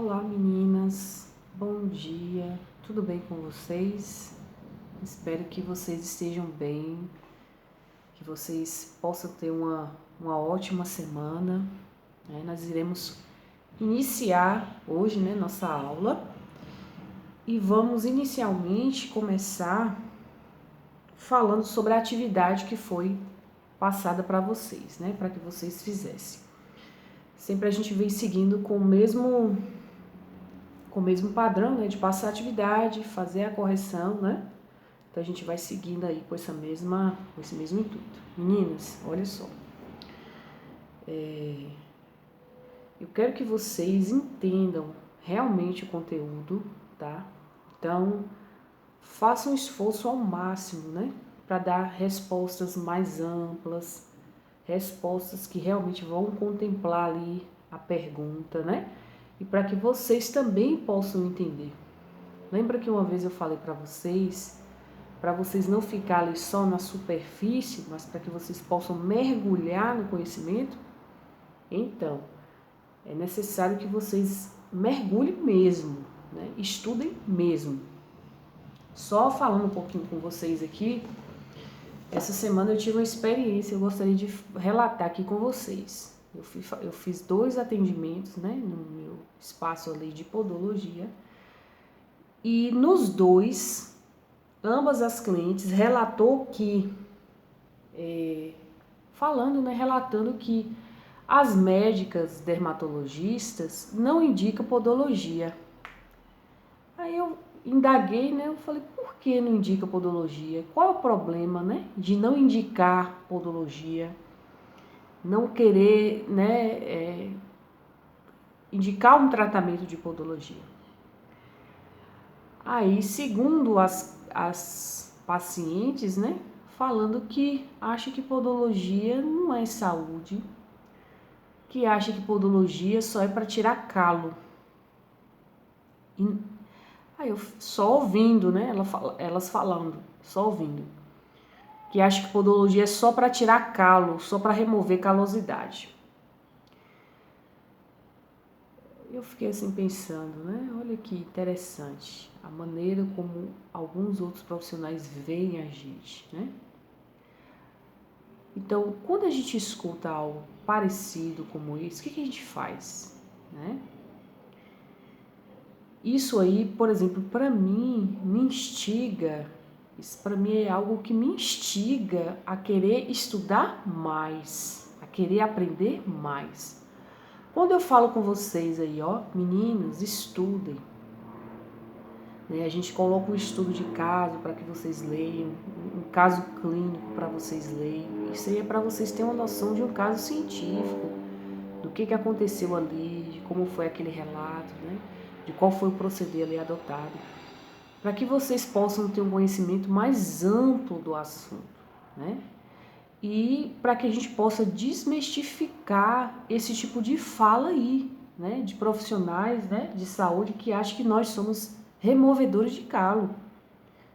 Olá meninas, bom dia, tudo bem com vocês? Espero que vocês estejam bem, que vocês possam ter uma ótima semana, né? Nós iremos iniciar hoje, né, nossa aula e vamos inicialmente começar falando sobre a atividade que foi passada para vocês, né, para que vocês fizessem. Sempre a gente vem seguindo com o mesmo padrão, né, de passar a atividade, fazer a correção, né? Então a gente vai seguindo aí com esse mesmo intuito. Meninas, olha só. Eu quero que vocês entendam realmente o conteúdo, tá? Então, façam um esforço ao máximo, né? Para dar respostas mais amplas, respostas que realmente vão contemplar ali a pergunta, né? E para que vocês também possam entender. Lembra que uma vez eu falei para vocês não ficarem só na superfície, mas para que vocês possam mergulhar no conhecimento? Então, é necessário que vocês mergulhem mesmo, né? Estudem mesmo. Só falando um pouquinho com vocês aqui, essa semana eu tive uma experiência, eu gostaria de relatar aqui com vocês. Eu fiz 2 atendimentos, né, no meu espaço ali de podologia, e nos 2, ambas as clientes relatou que, relatando que as médicas dermatologistas não indicam podologia. Aí eu indaguei, né, eu falei, por que não indica podologia? Qual é o problema, né, de não indicar podologia? Não querer, né, indicar um tratamento de podologia. Aí, segundo as pacientes, né, falando que acha que podologia não é saúde, que acha que podologia só é para tirar calo. Aí eu só ouvindo, né, elas falando, só ouvindo, que acha que podologia é só para tirar calo, só para remover calosidade. Eu fiquei assim pensando, né? Olha que interessante a maneira como alguns outros profissionais veem a gente, né? Então, quando a gente escuta algo parecido como isso, o que a gente faz, né? Isso aí, por exemplo, para mim, me instiga, isso para mim é algo que me instiga a querer estudar mais, a querer aprender mais. Quando eu falo com vocês aí, ó, meninos, estudem. Né? A gente coloca um estudo de caso para que vocês leiam, um caso clínico para vocês leiam. Isso aí é para vocês terem uma noção de um caso científico, do que aconteceu ali, de como foi aquele relato, né? De qual foi o proceder ali adotado. Para que vocês possam ter um conhecimento mais amplo do assunto, né? E para que a gente possa desmistificar esse tipo de fala aí, né, de profissionais, né, de saúde que acham que nós somos removedores de calo.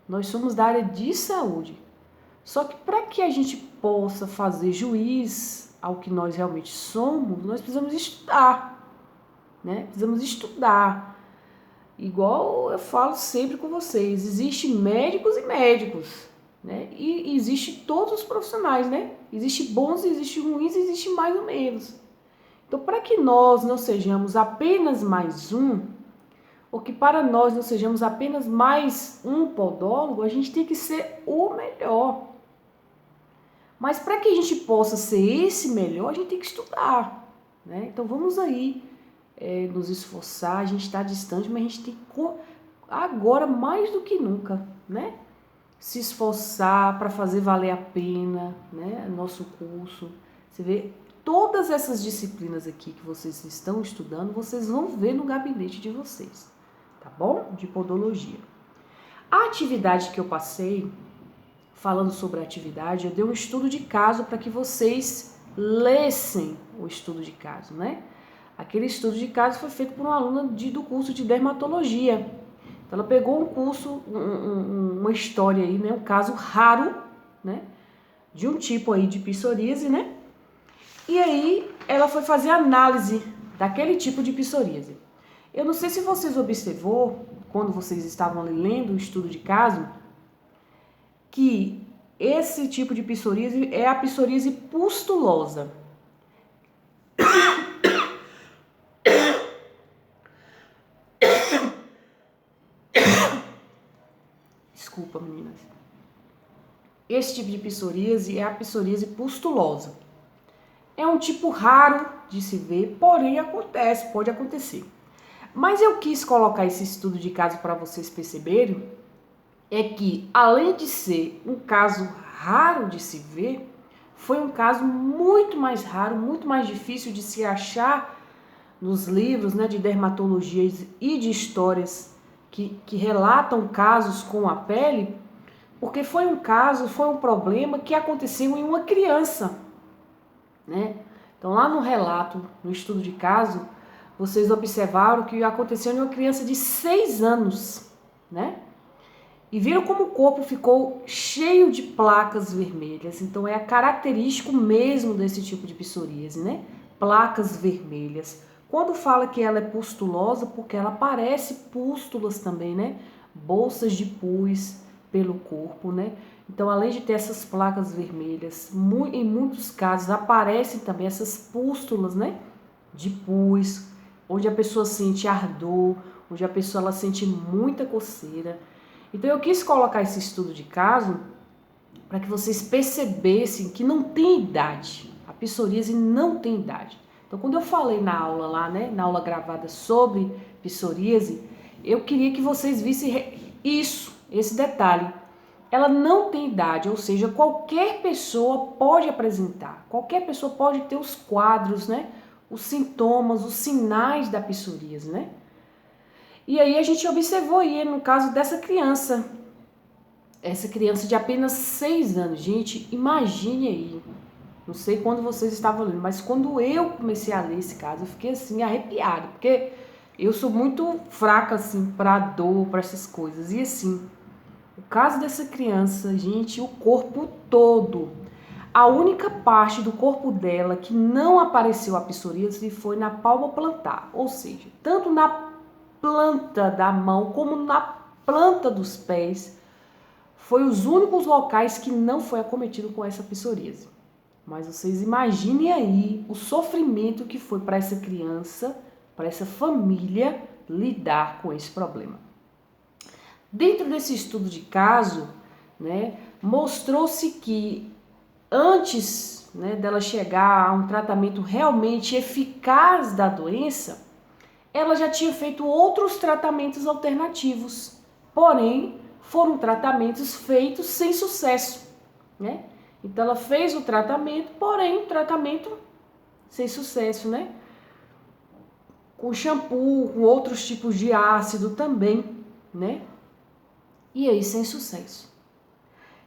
Nós somos da área de saúde. Só que para que a gente possa fazer juiz ao que nós realmente somos, nós precisamos estudar, né? Precisamos estudar. Igual eu falo sempre com vocês, existem médicos e médicos, né? E existe todos os profissionais, né? Existe bons, existe ruins, existe mais ou menos. Então, para que nós não sejamos apenas mais um, ou que para nós não sejamos apenas mais um podólogo, a gente tem que ser o melhor. Mas para que a gente possa ser esse melhor, a gente tem que estudar, né? Então, vamos aí nos esforçar, a gente está distante, mas a gente tem que, agora mais do que nunca, né? Se esforçar para fazer valer a pena, né? Nosso curso. Você vê, todas essas disciplinas aqui que vocês estão estudando, vocês vão ver no gabinete de vocês, tá bom? De podologia. A atividade que eu passei, falando sobre a atividade, eu dei um estudo de caso para que vocês lessem o estudo de caso, né? Aquele estudo de caso foi feito por uma aluna do curso de dermatologia. Então, ela pegou um curso, uma história aí, né, um caso raro, né, de um tipo aí de psoríase, né? E aí ela foi fazer análise daquele tipo de psoríase. Eu não sei se vocês observou, quando vocês estavam ali lendo o estudo de caso, que esse tipo de psoríase é a psoríase pustulosa. Desculpa, meninas. Esse tipo de psoríase é a psoríase pustulosa. É um tipo raro de se ver, porém acontece, pode acontecer. Mas eu quis colocar esse estudo de caso para vocês perceberem, é que além de ser um caso raro de se ver, foi um caso muito mais raro, muito mais difícil de se achar nos livros, né, de dermatologia e de histórias que relatam casos com a pele, porque foi um problema que aconteceu em uma criança, né? Então lá no relato, no estudo de caso, vocês observaram que aconteceu em uma criança de 6 anos, né? E viram como o corpo ficou cheio de placas vermelhas. Então é característico mesmo desse tipo de psoríase, né? Placas vermelhas. Quando fala que ela é pustulosa, porque ela parece pústulas também, né? Bolsas de pus pelo corpo, né? Então, além de ter essas placas vermelhas, em muitos casos aparecem também essas pústulas, né? De pus, onde a pessoa sente ardor, onde a pessoa ela sente muita coceira. Então eu quis colocar esse estudo de caso para que vocês percebessem que não tem idade. A psoríase não tem idade. Então quando eu falei na aula lá, né, na aula gravada sobre psoríase, eu queria que vocês vissem isso, esse detalhe. Ela não tem idade, ou seja, qualquer pessoa pode apresentar, qualquer pessoa pode ter os quadros, né, os sintomas, os sinais da psoríase, né? E aí a gente observou aí, no caso dessa criança, essa criança de apenas 6 anos. Gente, imagine aí, não sei quando vocês estavam lendo, mas quando eu comecei a ler esse caso, eu fiquei assim, arrepiada, porque eu sou muito fraca, assim, pra dor, pra essas coisas. E assim, o caso dessa criança, gente, o corpo todo, a única parte do corpo dela que não apareceu a psoríase foi na palma plantar, ou seja, tanto na planta da mão como na planta dos pés, foi os únicos locais que não foi acometido com essa psoríase. Mas vocês imaginem aí o sofrimento que foi para essa criança, para essa família lidar com esse problema. Dentro desse estudo de caso, né, mostrou-se que antes, né, dela chegar a um tratamento realmente eficaz da doença, ela já tinha feito outros tratamentos alternativos, porém foram tratamentos feitos sem sucesso, né? Então ela fez o tratamento, porém tratamento sem sucesso, né? Com shampoo, com outros tipos de ácido também, né? E aí sem sucesso.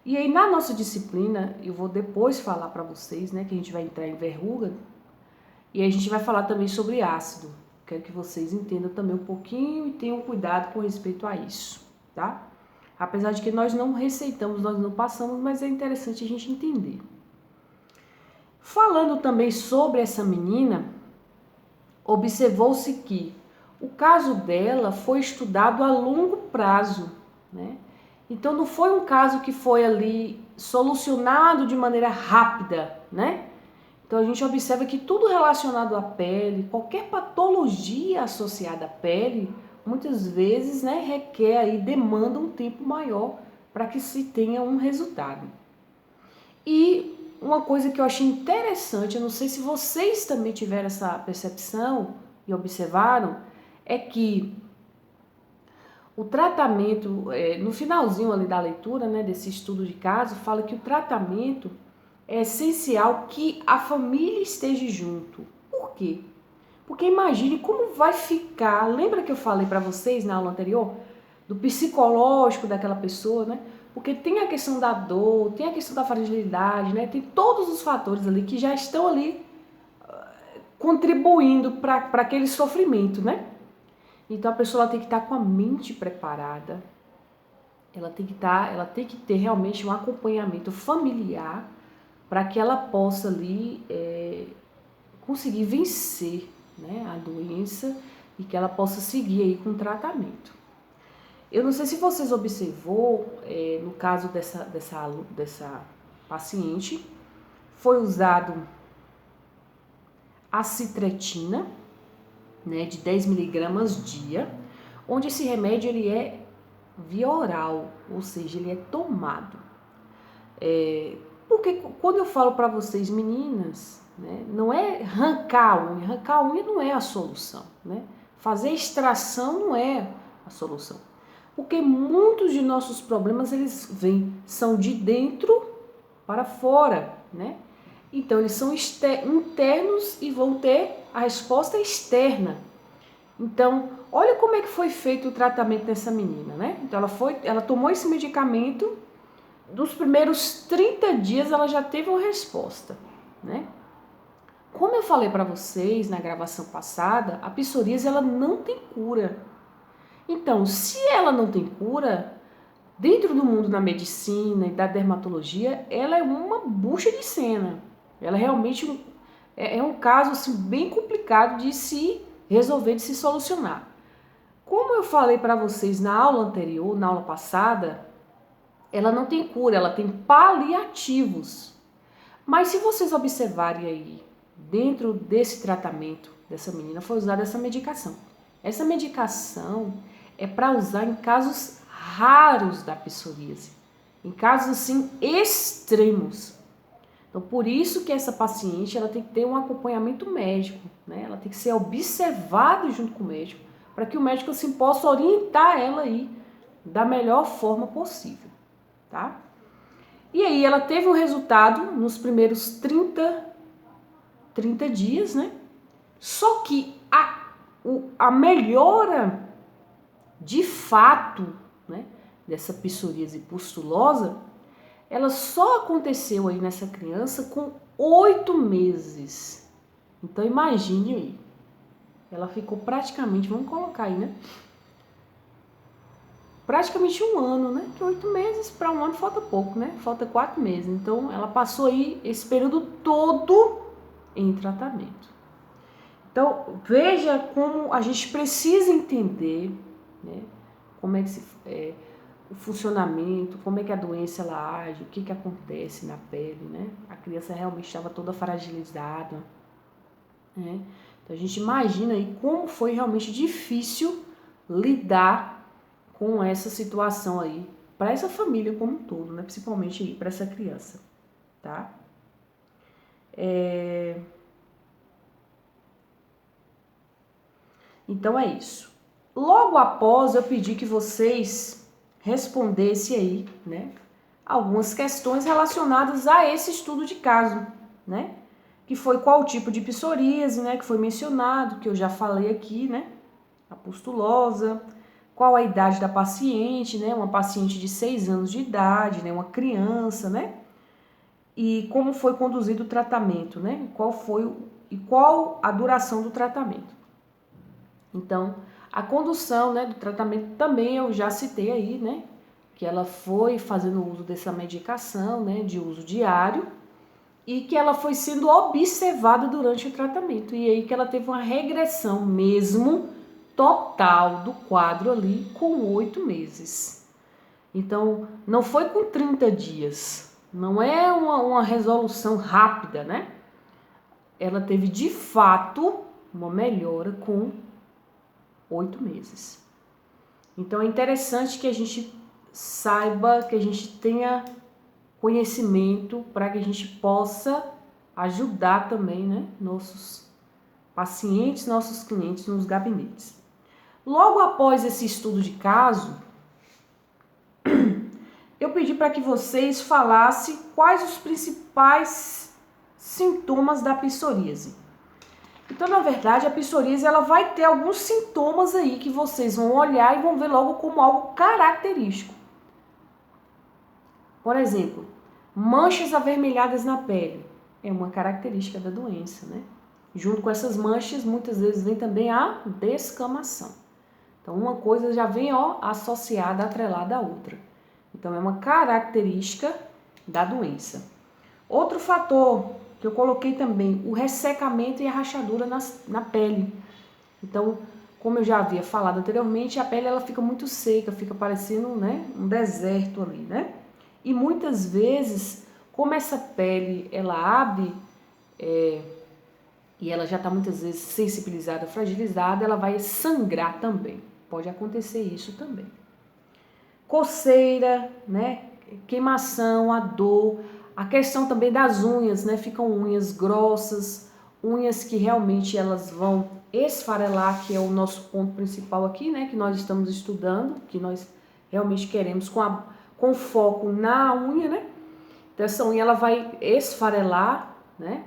E aí na nossa disciplina, eu vou depois falar para vocês, né, que a gente vai entrar em verruga, e aí a gente vai falar também sobre ácido. Quero que vocês entendam também um pouquinho e tenham cuidado com respeito a isso, tá? Apesar de que nós não receitamos, nós não passamos, mas é interessante a gente entender. Falando também sobre essa menina, observou-se que o caso dela foi estudado a longo prazo, né? Então não foi um caso que foi ali solucionado de maneira rápida, né? Então a gente observa que tudo relacionado à pele, qualquer patologia associada à pele, muitas vezes, né, requer aí, demanda um tempo maior para que se tenha um resultado. E uma coisa que eu achei interessante, eu não sei se vocês também tiveram essa percepção e observaram, é que o tratamento, no finalzinho ali da leitura, né, desse estudo de caso, fala que o tratamento é essencial que a família esteja junto. Por quê? Porque imagine como vai ficar. Lembra que eu falei para vocês na aula anterior do psicológico daquela pessoa, né? Porque tem a questão da dor, tem a questão da fragilidade, né? Tem todos os fatores ali que já estão ali contribuindo para aquele sofrimento, né? Então a pessoa ela tem que estar com a mente preparada. Ela tem que ter realmente um acompanhamento familiar para que ela possa ali conseguir vencer, né, a doença e que ela possa seguir aí com o tratamento. Eu não sei se vocês observou, no caso dessa paciente, foi usado a citretina, né, de 10 miligramas dia, onde esse remédio ele é via oral, ou seja, ele é tomado. Porque quando eu falo para vocês, meninas, né, não é arrancar a unha não é a solução, né? Fazer extração não é a solução. Porque muitos de nossos problemas, eles são de dentro para fora, né? Então, eles são internos e vão ter a resposta externa. Então, olha como é que foi feito o tratamento dessa menina, né? Então, ela tomou esse medicamento, dos primeiros 30 dias ela já teve uma resposta, né? Como eu falei para vocês na gravação passada, a psoríase ela não tem cura. Então, se ela não tem cura, dentro do mundo da medicina e da dermatologia, ela é uma bucha de cena. Ela realmente é um caso assim, bem complicado de se resolver, de se solucionar. Como eu falei para vocês na aula anterior, na aula passada, ela não tem cura, ela tem paliativos. Mas se vocês observarem aí, dentro desse tratamento dessa menina, foi usada essa medicação. Essa medicação é para usar em casos raros da psoríase, em casos assim extremos. Então, por isso que essa paciente ela tem que ter um acompanhamento médico, né? Ela tem que ser observada junto com o médico, para que o médico assim possa orientar ela aí da melhor forma possível, tá? E aí ela teve um resultado nos primeiros 30 dias, né? Só que a melhora de fato, né, dessa psoríase pustulosa, ela só aconteceu aí nessa criança com 8 meses. Então imagine aí, ela ficou praticamente, vamos colocar aí, né? Praticamente um ano, né? Que 8 meses para um ano falta pouco, né? Falta 4 meses. Então ela passou aí esse período todo em tratamento. Então veja como a gente precisa entender, né? Como é que o funcionamento, como é que a doença ela age, o que que acontece na pele, né? A criança realmente estava toda fragilizada, né? Então a gente imagina aí como foi realmente difícil lidar com essa situação aí, para essa família como um todo, né? Principalmente aí para essa criança, tá? Então é isso. Logo após eu pedi que vocês respondessem aí, né? Algumas questões relacionadas a esse estudo de caso, né? Que foi qual tipo de psoríase, né? Que foi mencionado, que eu já falei aqui, né? A pustulosa. Qual a idade da paciente, né? Uma paciente de 6 anos de idade, né? Uma criança, né? E como foi conduzido o tratamento, né? Qual a duração do tratamento. Então, a condução, né, do tratamento também eu já citei aí, né? Que ela foi fazendo uso dessa medicação, né? De uso diário e que ela foi sendo observada durante o tratamento. E aí que ela teve uma regressão mesmo total do quadro ali com 8 meses. Então, não foi com 30 dias, não é uma resolução rápida, né? Ela teve de fato uma melhora com 8 meses. Então, é interessante que a gente saiba, que a gente tenha conhecimento para que a gente possa ajudar também, né, nossos pacientes, nossos clientes nos gabinetes. Logo após esse estudo de caso, eu pedi para que vocês falassem quais os principais sintomas da psoríase. Então, na verdade, a psoríase ela vai ter alguns sintomas aí que vocês vão olhar e vão ver logo como algo característico. Por exemplo, manchas avermelhadas na pele é uma característica da doença, né? Junto com essas manchas, muitas vezes vem também a descamação. Então, uma coisa já vem associada, atrelada à outra. Então, é uma característica da doença. Outro fator que eu coloquei também, o ressecamento e a rachadura na pele. Então, como eu já havia falado anteriormente, a pele ela fica muito seca, fica parecendo, né, um deserto ali, né? E muitas vezes, como essa pele ela abre e ela já está muitas vezes sensibilizada, fragilizada, ela vai sangrar também. Pode acontecer isso também. Coceira, né? Queimação, a dor, a questão também das unhas, né? Ficam unhas grossas, unhas que realmente elas vão esfarelar, que é o nosso ponto principal aqui, né? Que nós estamos estudando, que nós realmente queremos com foco na unha, né? Então essa unha ela vai esfarelar, né?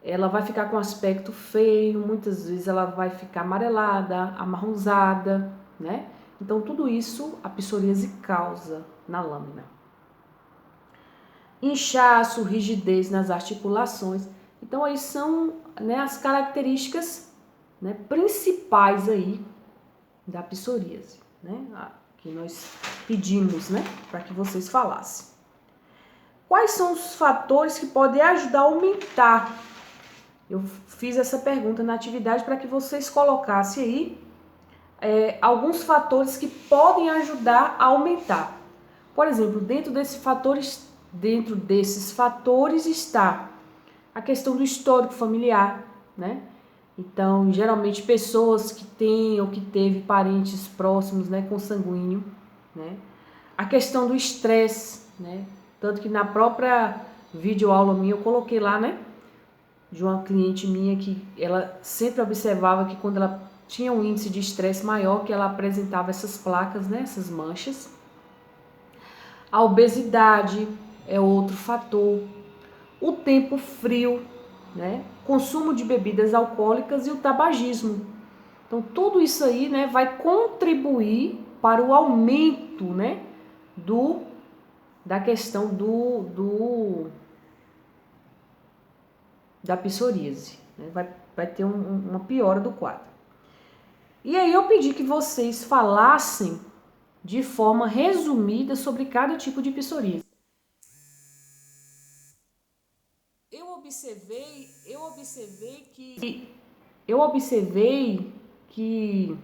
Ela vai ficar com aspecto feio, muitas vezes ela vai ficar amarelada, amarronzada, né? Então tudo isso a psoríase causa na lâmina. Inchaço, rigidez nas articulações. Então aí são, né, as características, né, principais aí da psoríase, né? Que nós pedimos, né, para que vocês falassem. Quais são os fatores que podem ajudar a aumentar? Eu fiz essa pergunta na atividade para que vocês colocassem aí alguns fatores que podem ajudar a aumentar. Por exemplo, dentro desses fatores está a questão do histórico familiar, né? Então, geralmente pessoas que têm ou que teve parentes próximos, né, consanguíneo, né? A questão do estresse, né? Tanto que na própria videoaula minha eu coloquei lá, né, de uma cliente minha que ela sempre observava que quando ela tinha um índice de estresse maior, que ela apresentava essas placas, né, essas manchas. A obesidade é outro fator. O tempo frio, né, consumo de bebidas alcoólicas e o tabagismo. Então tudo isso aí, né, vai contribuir para o aumento, né, da questão da psoríase, né? Vai ter uma piora do quadro. E aí eu pedi que vocês falassem de forma resumida sobre cada tipo de psoríase. Eu observei que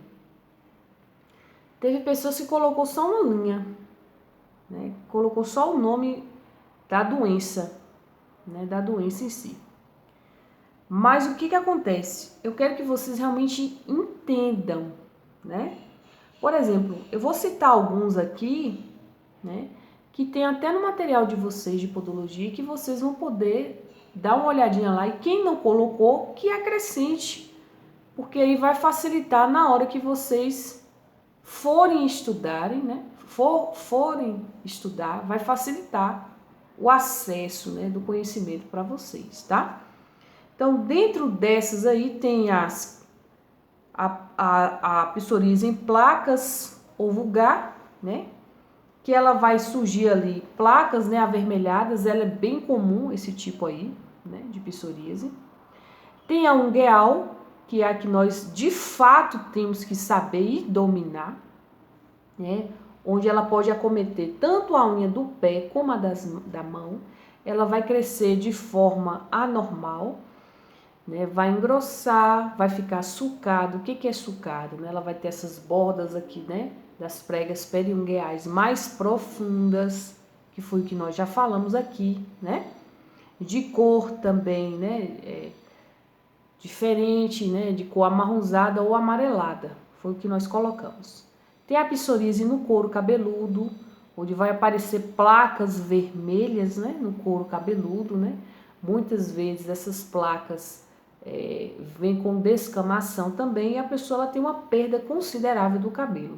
teve pessoas que colocou só uma linha, né? Colocou só o nome da doença, né? Da doença em si. Mas o que acontece? Eu quero que vocês realmente entendam, né? Por exemplo, eu vou citar alguns aqui, né? Que tem até no material de vocês de podologia que vocês vão poder dar uma olhadinha lá e quem não colocou, que acrescente, porque aí vai facilitar na hora que vocês forem estudarem, né? Forem estudar, vai facilitar o acesso, né, do conhecimento para vocês, tá? Então, dentro dessas aí tem a psoríase em placas ou vulgar, né? Que ela vai surgir ali, placas, né, avermelhadas, ela é bem comum esse tipo aí, né, de psoríase. Tem a ungueal, que é a que nós de fato temos que saber e dominar, né? Onde ela pode acometer tanto a unha do pé como a da mão. Ela vai crescer de forma anormal, né? Vai engrossar, vai ficar sulcado. O que é sulcado? Né? Ela vai ter essas bordas aqui, né, das pregas periungueais mais profundas, que foi o que nós já falamos aqui, né? De cor também, né? Diferente, né? De cor amarronzada ou amarelada, foi o que nós colocamos. Tem a psoríase no couro cabeludo, onde vai aparecer placas vermelhas, né? No couro cabeludo, né? Muitas vezes essas placas vem com descamação também e a pessoa ela tem uma perda considerável do cabelo.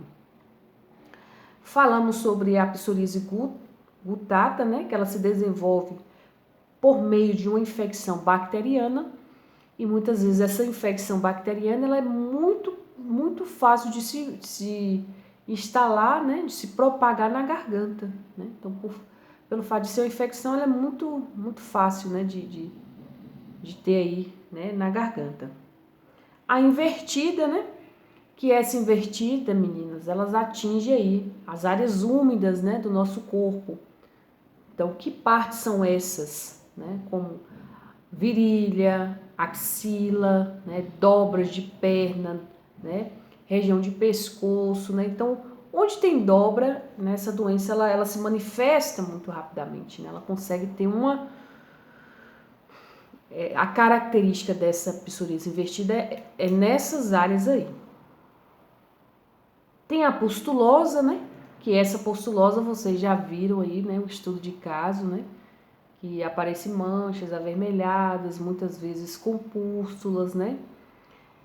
Falamos sobre a psoríase gutata, né, que ela se desenvolve por meio de uma infecção bacteriana e muitas vezes essa infecção bacteriana ela é muito fácil de se instalar, né, de se propagar na garganta, né? Então, pelo fato de ser uma infecção, ela é muito fácil, né, de ter aí, né, na garganta. A invertida, né, que essa invertida, meninas, elas atingem aí as áreas úmidas, né, do nosso corpo. Então, que partes são essas, né, como virilha, axila, né, dobras de perna, né, região de pescoço, né? Então, onde tem dobra, né, essa doença ela se manifesta muito rapidamente, né? Ela consegue ter a característica dessa psoríase invertida é nessas áreas aí. Tem a pustulosa, né? Que essa pustulosa vocês já viram aí, né? O estudo de caso, né? Que aparecem manchas avermelhadas, muitas vezes com pústulas, né?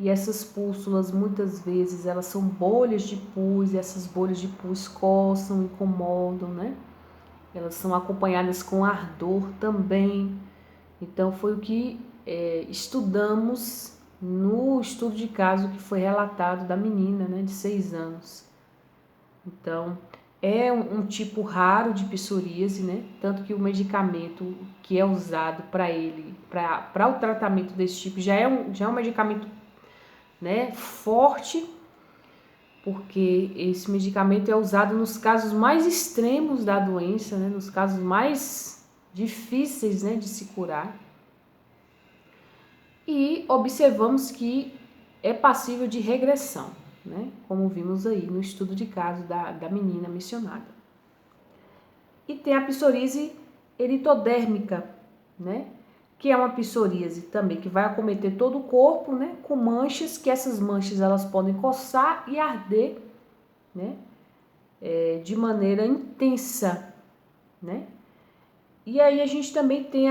E essas pústulas, muitas vezes, elas são bolhas de pus, e essas bolhas de pus coçam, incomodam, né? Elas são acompanhadas com ardor também. Então, foi o que estudamos no estudo de caso que foi relatado da menina, né, de 6 anos. Então, é um tipo raro de psoríase, né? Tanto que o medicamento que é usado para ele, para o tratamento desse tipo, já é um medicamento, né, forte, porque esse medicamento é usado nos casos mais extremos da doença, né, nos casos mais difíceis, né, de se curar. E observamos que é passível de regressão, né, como vimos aí no estudo de caso da menina mencionada. E tem a psoríase eritodérmica, né, que é uma psoríase também que vai acometer todo o corpo, né, com manchas, que essas manchas elas podem coçar e arder, né, de maneira intensa, né. E aí a gente também tem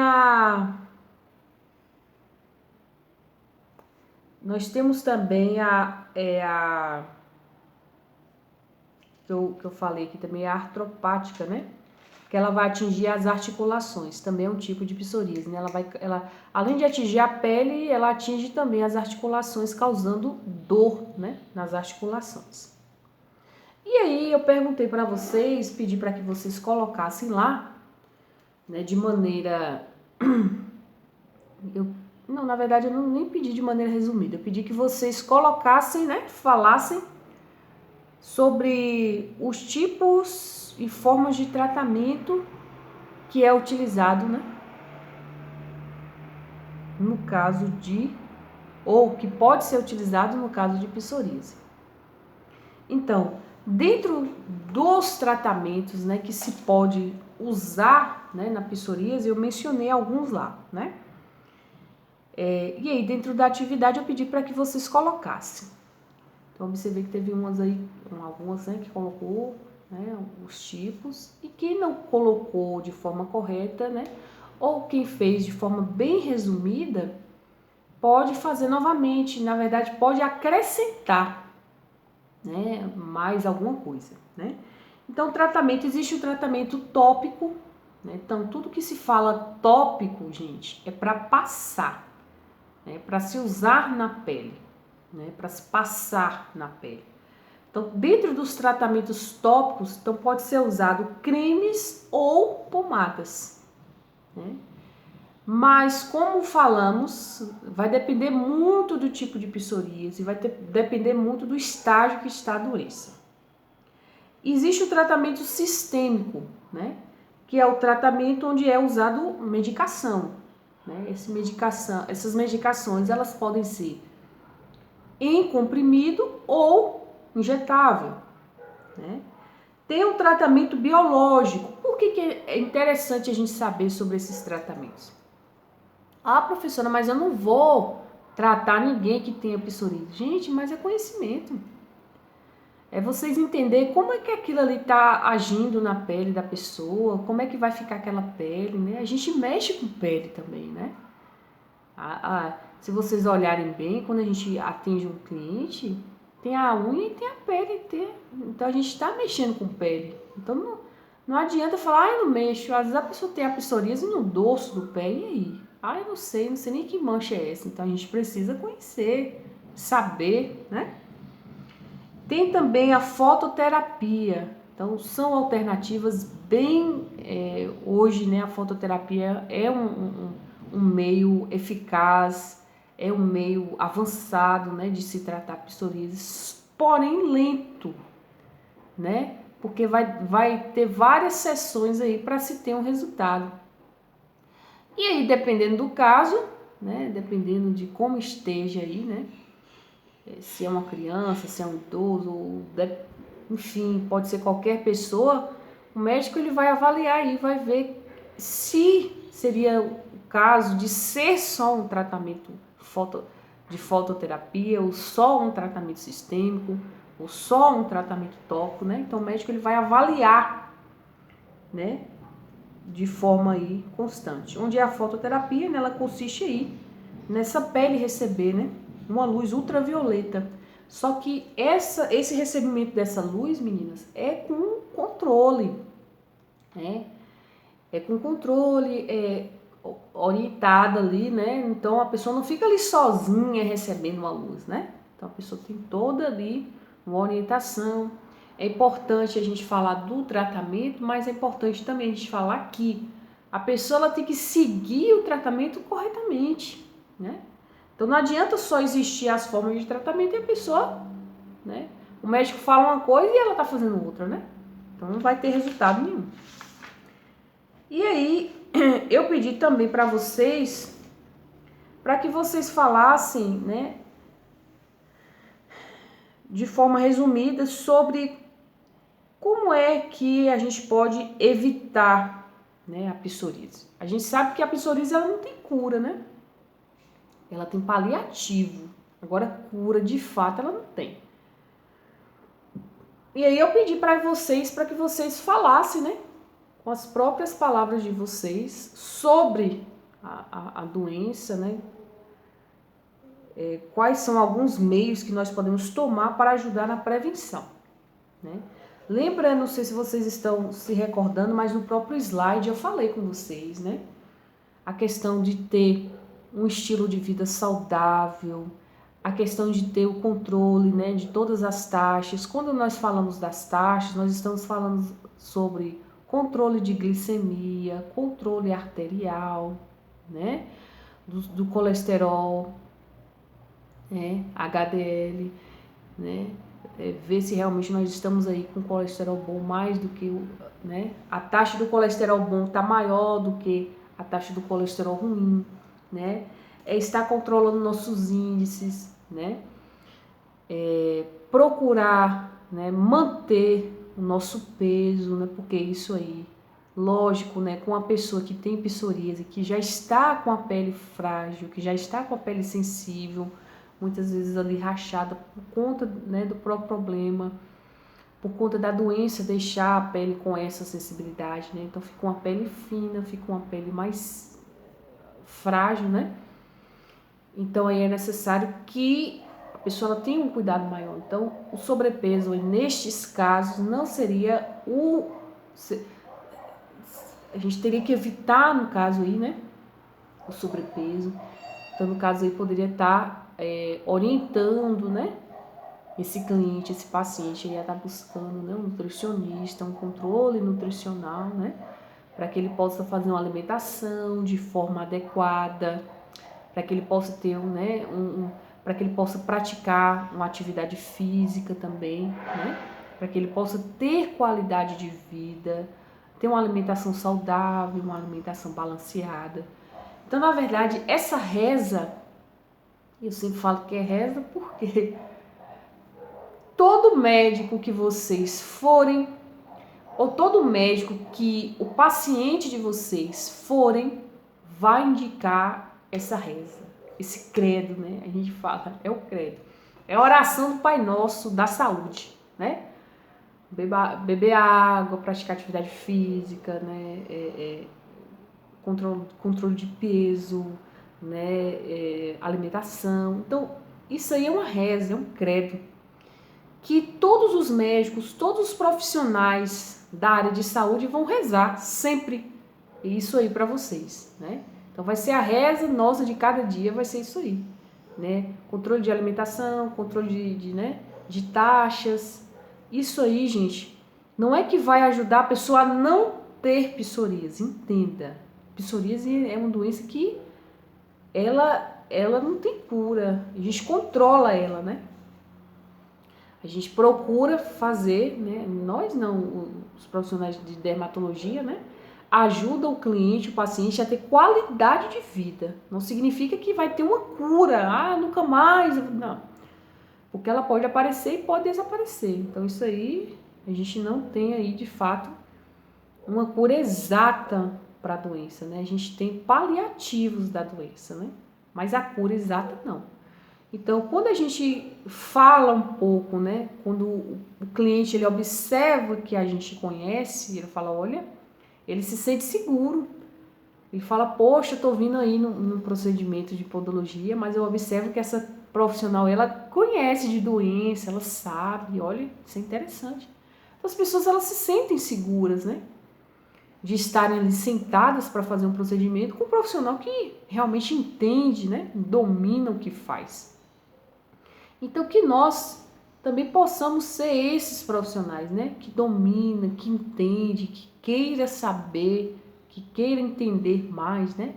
nós temos também que eu falei aqui também, a artropática, né, que ela vai atingir as articulações, também é um tipo de psoríase, né? Ela, além de atingir a pele, ela atinge também as articulações, causando dor, né, nas articulações. E aí eu perguntei para vocês, pedi para que vocês colocassem lá, né, de maneira... Não, na verdade eu nem pedi de maneira resumida, eu pedi que vocês colocassem, né, falassem sobre os tipos e formas de tratamento que é utilizado, né, no caso ou que pode ser utilizado no caso de psoríase. Então, dentro dos tratamentos, né, que se pode usar, né, na psoríase, eu mencionei alguns lá, né? E aí, dentro da atividade, eu pedi para que vocês colocassem. Então, observei que teve algumas, né, que colocou, né, os tipos, e quem não colocou de forma correta, né, ou quem fez de forma bem resumida, pode fazer novamente, na verdade pode acrescentar, né, mais alguma coisa, né? Então, existe o tratamento tópico, né? Então, tudo que se fala tópico, gente, é para passar, né, para se usar na pele, né, para se passar na pele. Então, dentro dos tratamentos tópicos, então pode ser usado cremes ou pomadas, né? Mas, como falamos, vai depender muito do tipo de psoríase, vai depender muito do estágio que está a doença. Existe o tratamento sistêmico, né? Que é o tratamento onde é usado medicação, né? Essas medicações, elas podem ser em comprimido ou injetável, né? Tem o tratamento biológico. Por que é interessante a gente saber sobre esses tratamentos? Ah, professora, mas eu não vou tratar ninguém que tenha psoríase. Gente, mas é conhecimento. É vocês entenderem como é que aquilo ali está agindo na pele da pessoa, como é que vai ficar aquela pele, né? A gente mexe com pele também, né? Se vocês olharem bem, quando a gente atinge um cliente, tem a unha e tem a pele. Então a gente está mexendo com pele. Então não adianta falar, eu não mexo. Às vezes a pessoa tem a psoríase no dorso do pé, e aí? Eu não sei nem que mancha é essa. Então a gente precisa conhecer, saber, né? Tem também a fototerapia. Então são alternativas bem... hoje, né, a fototerapia é um meio eficaz, é um meio avançado, né, de se tratar psoríase, porém lento, né? Porque vai ter várias sessões aí para se ter um resultado. E aí, dependendo do caso, né, dependendo de como esteja aí, né, se é uma criança, se é um idoso, enfim, pode ser qualquer pessoa, o médico ele vai avaliar e vai ver se seria o caso de ser só um tratamento de fototerapia, ou só um tratamento sistêmico, ou só um tratamento tópico, né? Então o médico ele vai avaliar, né, de forma aí constante. Onde é a fototerapia, né, ela consiste aí nessa pele receber, né, uma luz ultravioleta. Só que esse recebimento dessa luz, meninas, é com controle, né? É com controle, orientada ali, né? Então a pessoa não fica ali sozinha recebendo uma luz, né? Então a pessoa tem toda ali uma orientação. É importante a gente falar do tratamento, mas é importante também a gente falar que a pessoa ela tem que seguir o tratamento corretamente, né? Então não adianta só existir as formas de tratamento e a pessoa, né? O médico fala uma coisa e ela tá fazendo outra, né? Então não vai ter resultado nenhum. E aí eu pedi também para vocês, para que vocês falassem, né, de forma resumida sobre como é que a gente pode evitar, né, a psoríase. A gente sabe que a psoríase ela não tem cura, né? Ela tem paliativo. Agora cura de fato ela não tem. E aí eu pedi para que vocês falassem, né, com as próprias palavras de vocês sobre a doença, né? Quais são alguns meios que nós podemos tomar para ajudar na prevenção, né? Lembra, não sei se vocês estão se recordando, mas no próprio slide eu falei com vocês, né? A questão de ter um estilo de vida saudável, a questão de ter o controle, né, de todas as taxas. Quando nós falamos das taxas, nós estamos falando sobre controle de glicemia, controle arterial, né, do colesterol, né, HDL, né, ver se realmente nós estamos aí com colesterol bom mais do que né, a taxa do colesterol bom está maior do que a taxa do colesterol ruim, né, estar controlando nossos índices, né, procurar, né, manter o nosso peso, né, porque isso aí, lógico, né, com a pessoa que tem psoríase, que já está com a pele frágil, que já está com a pele sensível, muitas vezes ali rachada por conta, né, do próprio problema, por conta da doença deixar a pele com essa sensibilidade, né? Então fica uma pele fina, fica uma pele mais frágil, né? Então aí é necessário que a pessoa tenha um cuidado maior. Então o sobrepeso nestes casos não seria a gente teria que evitar no caso aí, né? O sobrepeso. Então no caso aí poderia estar orientando, né, esse cliente, esse paciente, ele ia estar buscando, né, um nutricionista, um controle nutricional, né, para que ele possa fazer uma alimentação de forma adequada, para que ele possa ter né, para que ele possa praticar uma atividade física também, né, para que ele possa ter qualidade de vida, ter uma alimentação saudável, uma alimentação balanceada. Então, na verdade, essa reza, eu sempre falo que é reza porque todo médico que vocês forem, ou todo médico que o paciente de vocês forem, vai indicar essa reza, esse credo, né? A gente fala, é o credo. É a oração do Pai Nosso da saúde, né? Beber água, praticar atividade física, né? Controle de peso, né, alimentação. Então, isso aí é uma reza, é um credo que todos os médicos, todos os profissionais da área de saúde vão rezar sempre isso aí para vocês, né? Então vai ser a reza nossa de cada dia, vai ser isso aí, né? Controle de alimentação, controle de taxas. Isso aí, gente, não é que vai ajudar a pessoa a não ter psoríase, entenda. Psoríase é uma doença que ela não tem cura, a gente controla ela, né? A gente procura fazer, né? Nós não, os profissionais de dermatologia, né? Ajuda o cliente, o paciente a ter qualidade de vida. Não significa que vai ter uma cura, nunca mais, não. porque ela pode aparecer e pode desaparecer. Então isso aí, a gente não tem aí de fato uma cura exata para a doença, né? A gente tem paliativos da doença, né? Mas a cura exata não. Então, quando a gente fala um pouco, né? Quando o cliente ele observa que a gente conhece, ele fala, olha, ele se sente seguro. Ele fala, poxa, eu tô vindo aí num procedimento de podologia, mas eu observo que essa profissional, ela conhece de doença, ela sabe, olha, isso é interessante. Então, as pessoas, elas se sentem seguras, né? De estarem ali sentadas para fazer um procedimento com um profissional que realmente entende, né? Domina o que faz. Então, que nós também possamos ser esses profissionais, né? Que domina, que entende, que queira saber, que queira entender mais, né?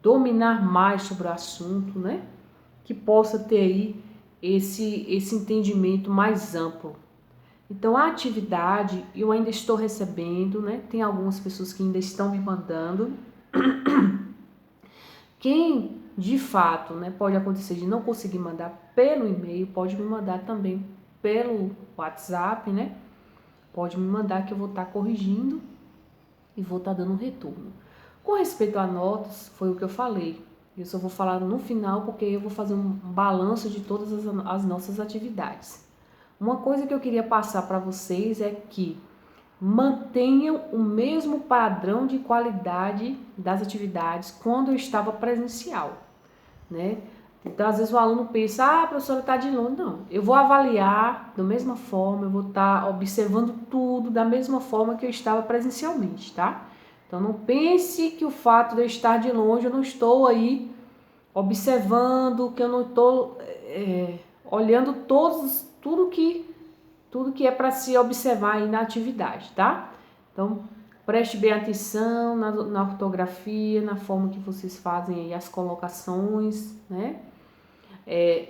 Dominar mais sobre o assunto, né? Que possa ter aí esse entendimento mais amplo. Então, a atividade eu ainda estou recebendo, né? Tem algumas pessoas que ainda estão me mandando. Quem de fato, né, pode acontecer de não conseguir mandar pelo e-mail, pode me mandar também pelo WhatsApp, né? Pode me mandar que eu vou estar corrigindo e vou estar dando um retorno. Com respeito a notas, foi o que eu falei. Eu só vou falar no final porque eu vou fazer um balanço de todas as nossas atividades. Uma coisa que eu queria passar para vocês é que mantenham o mesmo padrão de qualidade das atividades quando eu estava presencial, né? Então, às vezes o aluno pensa, a professora está de longe. Não, eu vou avaliar da mesma forma, eu vou estar observando tudo da mesma forma que eu estava presencialmente, tá? Então, não pense que o fato de eu estar de longe, eu não estou aí observando, que eu não estou olhando tudo que é para se observar aí na atividade, tá? Então, preste bem atenção na ortografia, na forma que vocês fazem aí as colocações, né?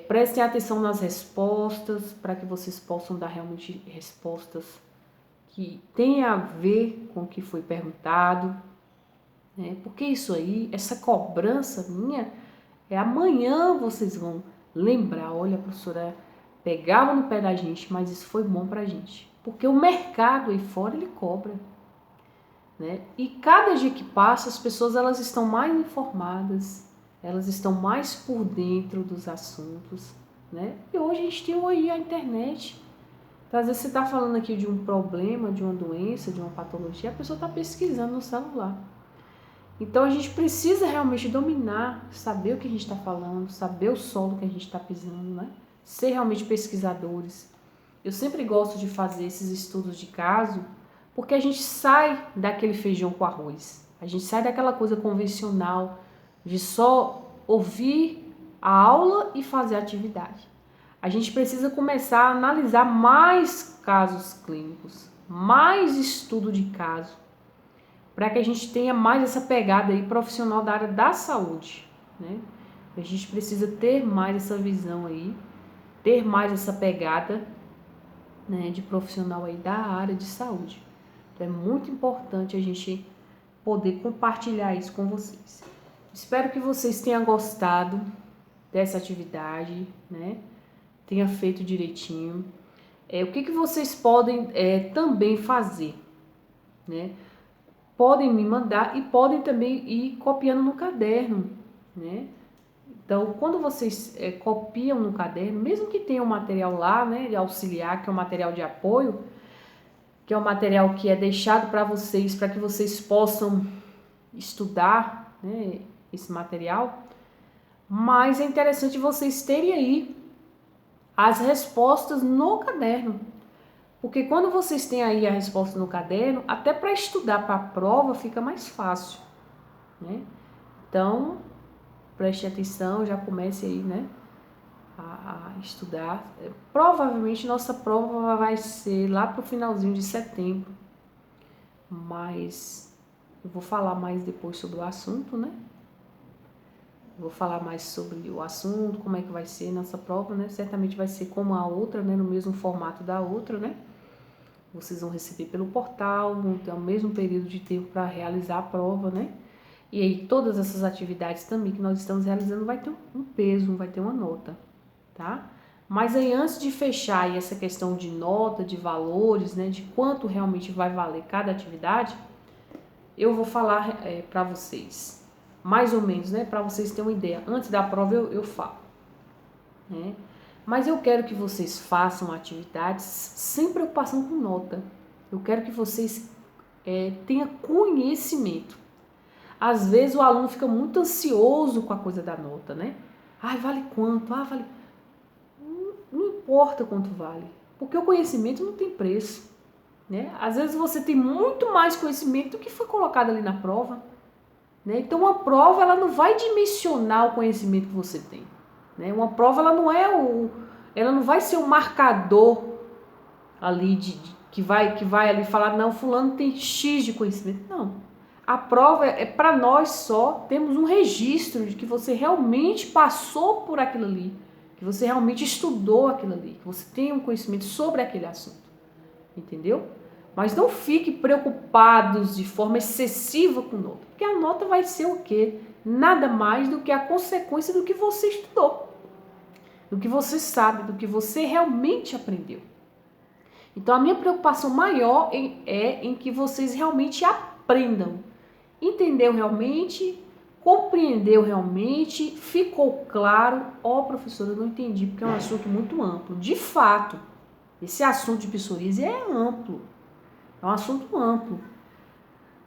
Prestem atenção nas respostas, para que vocês possam dar realmente respostas que tenham a ver com o que foi perguntado, né? Porque isso aí, essa cobrança minha, amanhã vocês vão lembrar, olha, a professora pegava no pé da gente, mas isso foi bom pra gente. Porque o mercado aí fora, ele cobra, né? E cada dia que passa, as pessoas elas estão mais informadas, elas estão mais por dentro dos assuntos, né? E hoje a gente tem aí a internet. Então, às vezes você está falando aqui de um problema, de uma doença, de uma patologia, a pessoa está pesquisando no celular. Então a gente precisa realmente dominar, saber o que a gente está falando, saber o solo que a gente está pisando, né? Ser realmente pesquisadores. Eu sempre gosto de fazer esses estudos de caso, porque a gente sai daquele feijão com arroz. A gente sai daquela coisa convencional de só ouvir a aula e fazer a atividade. A gente precisa começar a analisar mais casos clínicos, mais estudo de caso, para que a gente tenha mais essa pegada aí profissional da área da saúde, né? A gente precisa ter mais essa visão aí, ter mais essa pegada, né, de profissional aí da área de saúde. Então é muito importante a gente poder compartilhar isso com vocês. Espero que vocês tenham gostado dessa atividade, né? Tenha feito direitinho. O que vocês podem também fazer, né? Podem me mandar e podem também ir copiando no caderno, né? Então, quando vocês copiam no caderno, mesmo que tenha um material lá, né, de auxiliar, que é um material de apoio, que é um material que é deixado para que vocês possam estudar, né, esse material, mas é interessante vocês terem aí as respostas no caderno. Porque quando vocês têm aí a resposta no caderno, até para estudar para a prova fica mais fácil, né? Então, preste atenção, já comece aí, né, a estudar. Provavelmente nossa prova vai ser lá para o finalzinho de setembro, mas eu vou falar mais depois sobre o assunto, né? Vou falar mais sobre o assunto, como é que vai ser nossa prova, né? Certamente vai ser como a outra, né? No mesmo formato da outra, né? Vocês vão receber pelo portal, vão ter o mesmo período de tempo para realizar a prova, né? E aí todas essas atividades também que nós estamos realizando vai ter um peso, vai ter uma nota, tá? Mas aí antes de fechar aí essa questão de nota, de valores, né, de quanto realmente vai valer cada atividade, eu vou falar para vocês, mais ou menos, né, para vocês terem uma ideia. Antes da prova eu falo, né? Mas eu quero que vocês façam atividades sem preocupação com nota. Eu quero que vocês tenham conhecimento. Às vezes o aluno fica muito ansioso com a coisa da nota, né? Ah, vale quanto? Ah, vale... Não importa quanto vale, porque o conhecimento não tem preço, né? Às vezes você tem muito mais conhecimento do que foi colocado ali na prova, né? Então a prova ela não vai dimensionar o conhecimento que você tem, né? Uma prova ela não vai ser um marcador ali que vai ali falar não, fulano tem X de conhecimento. Não. A prova é para nós só temos um registro de que você realmente passou por aquilo ali, que você realmente estudou aquilo ali, que você tem um conhecimento sobre aquele assunto. Entendeu? Mas não fique preocupados de forma excessiva com nota, porque a nota vai ser o quê? Nada mais do que a consequência do que você estudou, do que você sabe, do que você realmente aprendeu. Então a minha preocupação maior é em que vocês realmente aprendam. Entendeu realmente? Compreendeu realmente? Ficou claro? Ó, professora, eu não entendi, porque é um assunto muito amplo. De fato, esse assunto de psoríase é amplo. É um assunto amplo.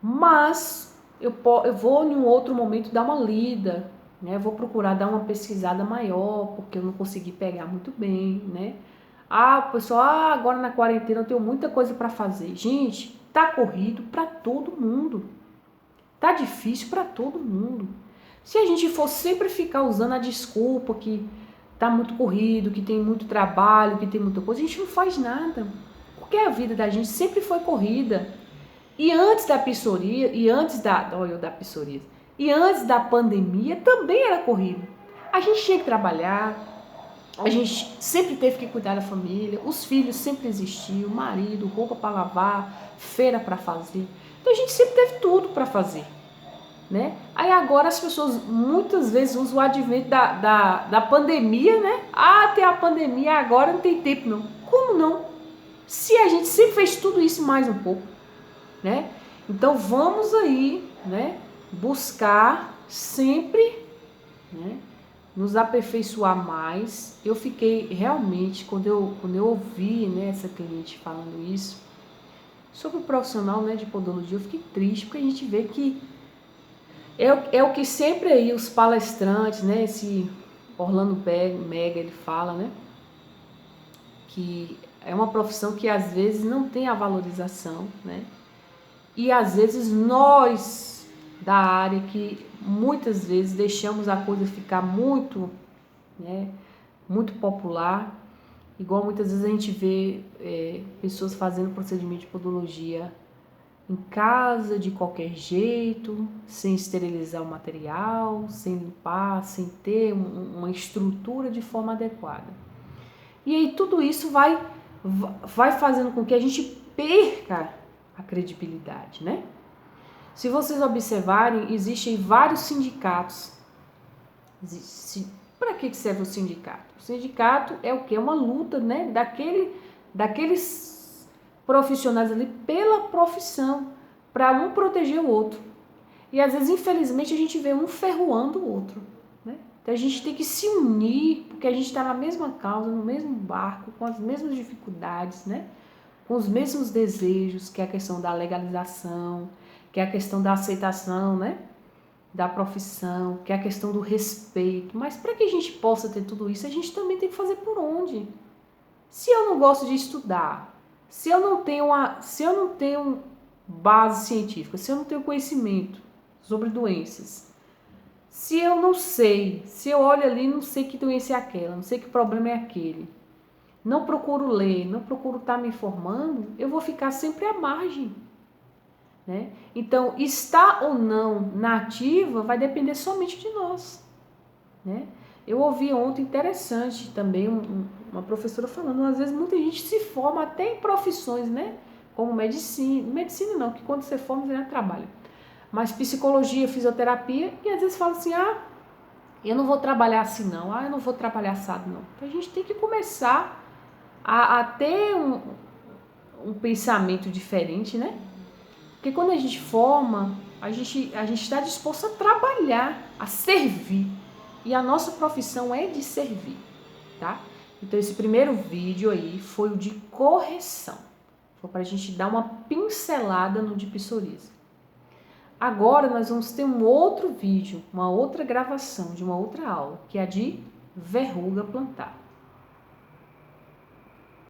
Mas eu vou em um outro momento dar uma lida, né? Vou procurar dar uma pesquisada maior, porque eu não consegui pegar muito bem, né? Ah, pessoal, agora na quarentena eu tenho muita coisa para fazer. Gente, tá corrido para todo mundo. Tá difícil para todo mundo. Se a gente for sempre ficar usando a desculpa que tá muito corrido, que tem muito trabalho, que tem muita coisa, a gente não faz nada. Porque a vida da gente sempre foi corrida. E antes da psoríase, e antes da pandemia também era corrido. A gente tinha que trabalhar, a gente sempre teve que cuidar da família, os filhos sempre existiam, marido, roupa para lavar, feira para fazer. Então a gente sempre teve tudo para fazer, né? Aí agora as pessoas muitas vezes usam o advento da pandemia, né? Ah, tem a pandemia, agora não tem tempo não. Como não? Se a gente sempre fez tudo isso mais um pouco, né? Então vamos aí, né? Buscar sempre, né? Nos aperfeiçoar mais. Eu fiquei realmente, quando eu ouvi, né, essa cliente falando isso, sobre o profissional, né, de podologia, eu fiquei triste, porque a gente vê que é o que sempre aí os palestrantes, né, esse Orlando Mega, ele fala, né, que é uma profissão que às vezes não tem a valorização, né, e às vezes nós da área que muitas vezes deixamos a coisa ficar muito, né, muito popular, igual muitas vezes a gente vê pessoas fazendo procedimento de podologia em casa, de qualquer jeito, sem esterilizar o material, sem limpar, sem ter uma estrutura de forma adequada. E aí tudo isso vai fazendo com que a gente perca a credibilidade, né? Se vocês observarem, existem vários sindicatos. Para que serve o sindicato? O sindicato é o que? É uma luta, né, daqueles profissionais ali pela profissão, para um proteger o outro. E às vezes, infelizmente, a gente vê um ferroando o outro, né? Então a gente tem que se unir, porque a gente está na mesma causa, no mesmo barco, com as mesmas dificuldades, né? Com os mesmos desejos, que é a questão da legalização, que é a questão da aceitação, né, da profissão, que é a questão do respeito. Mas para que a gente possa ter tudo isso, a gente também tem que fazer por onde? Se eu não gosto de estudar, se eu não tenho base científica, se eu não tenho conhecimento sobre doenças, se eu não sei, se eu olho ali e não sei que doença é aquela, não sei que problema é aquele, não procuro ler, não procuro estar me informando, eu vou ficar sempre à margem, né? Então, estar ou não na ativa vai depender somente de nós, né? Eu ouvi ontem, interessante também, uma professora falando, às vezes muita gente se forma até em profissões, né? Como medicina não, que quando você forma você já trabalha, mas psicologia, fisioterapia, e às vezes fala assim, Eu não vou trabalhar assim não, eu não vou trabalhar assado não. Então a gente tem que começar a ter um pensamento diferente, né? Porque quando a gente forma, a gente está disposto a trabalhar, a servir. E a nossa profissão é de servir, tá? Então esse primeiro vídeo aí foi o de correção. Foi para a gente dar uma pincelada no de psoríase. Agora nós vamos ter um outro vídeo, uma outra gravação de uma outra aula, que é a de verruga plantar.